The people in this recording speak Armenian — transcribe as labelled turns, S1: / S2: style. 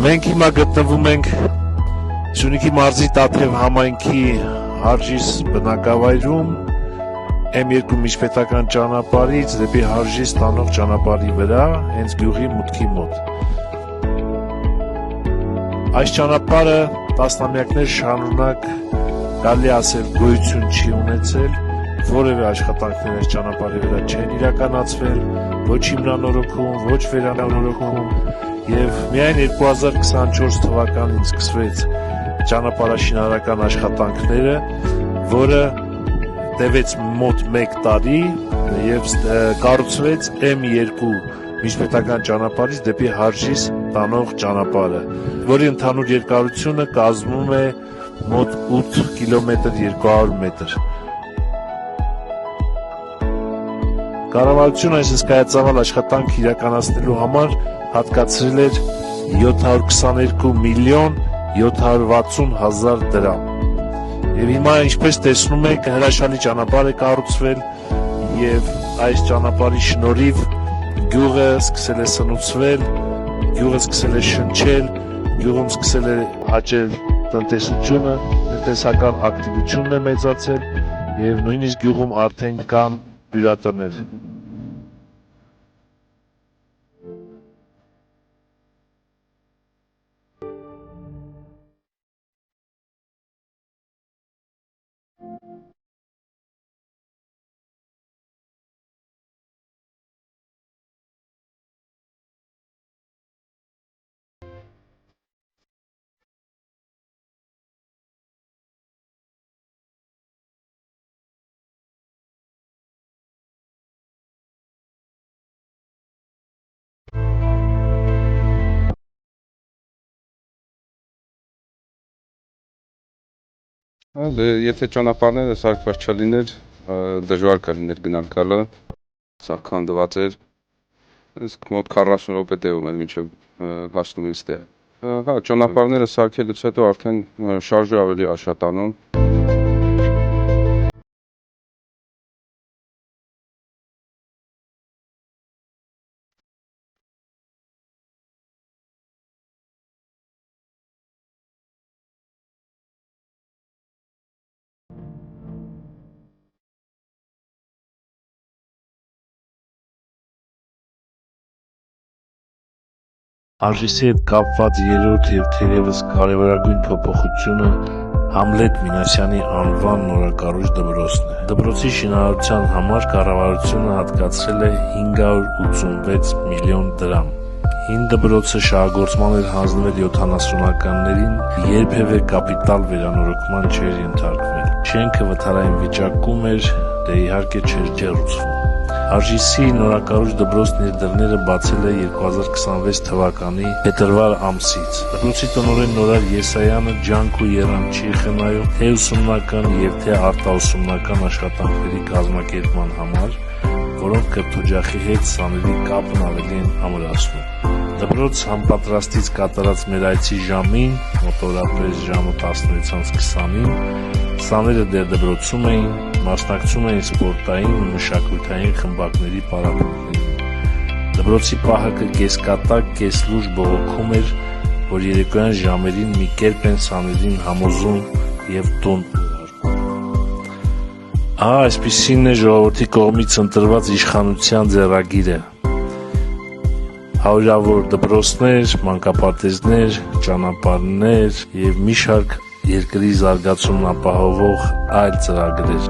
S1: Մենք հիմա գտնվում ենք Սյունիքի մարզի Տաթև համայնքի Հարժիս բնակավայրում M2 միջպետական ճանապարհից դեպի Հարժիս տանող ճանապարհի վրա, հենց գյուղի մուտքի մոտ։ Այս ճանապարհը տասնամյակներ շարունակ կարելի ասել գոյություն չի ունեցել, որևէ աշխատանքներ այս ճանապարհի վրա չեն իրականացվել, ոչ հիմնանորոգում, ոչ վերանորոգում, եւ միայն 2024 թվականին սկսվեց ճանապարհաշինարարական աշխատանքները, որը տևեց մոտ 1 տարի եւ կառուցվեց M2 միջպետական ճանապարհից դեպի Հարժիս տանող ճանապարհը, որի ընդհանուր երկարությունը կազմում է մոտ 8 կիլոմետր 200 մետր։ Կառավարությունը այս հսկայածավալ աշխատանք իրականացնելու համար հատկացրել էր 722 միլիոն 760 հազար դրամ։ Եվ հիմա, ինչպես տեսնում եք, հրաշալի ճանապարհ է կառուցվել եւ այս ճանապարհի շնորհիվ գյուղը սկսել է սնուցվել, գյուղը սկսել է շնչել, գյուղում սկսել է աճել տնտեսությունը, տնտեսական ակտիվությունն է մեծացել եւ նույնիսկ գյուղում արդեն կան հյուրատներ։
S2: Եթե ճանապարհները սարքված չլիներ, դժվար կլիներ գնալ գալը, սա քանդված էր, իսկ մոտ 40 րոպե տևում էր մինչև հասնում ինձ տեղ։ Հա, ճանապարհները սարքելուց հետո արդեն շարժը ավելի աշխատանում։
S1: Հարժիսի հետ կապված երրորդ եւ թերևս կարևորագույն փոփոխությունը Համլետ Մինասյանի անվան նորակառույց դպրոցն է։ Դպրոցի շինարարության համար կառավարությունը հատկացրել է 586 միլիոն դրամ։ Հին դպրոցը շահագործման էր հանձնվել 70-ականներին, երբևէ կապիտալ վերանորոգման չէր ենթարկվել։ Շենքը վթարային վիճակում էր, դե իհարկե չէր ջեռուցվում։ Հարժիսի նորակառույց դպրոցն իր դռները բացել է 2026 թվականի փետրվար ամսից։ Դպրոցի տնօրեն Նորար Եսայանը ջանք ու եռանդ չի խնայում թե ուսումնական եւ թե արտաուսումնական աշխատանքների կազմակերպման համար, որոնք կրթօջախի հետ սաների կապն ավելի են ամրացնում։ Դպրոց համապատրաստից կատարած մեր այցի ժամին, մոտավորապես ժամը 16:20-ին, սաները դեռ դպրոցում էին, մասնակցում էին սպորտային ու մշակութային խմբակների պարապմունքներին։ Դպրոցի պահակը կեսկատակ, կեսլուրջ բողոքում էր, որ երեկոյան ժամերին մի կերպ են սաներին համոզում եւ տուն ուղարկում։ Այսպիսին է ժողովրդի կողմից ընտրված իշխանության ձեռագիրը։ Հարյուրավոր դպրոցներ, մանկապարտեզներ, ճանապարհներ եւ մի շարք երկրի զարգացումն ապահովող այլ ծրագրեր։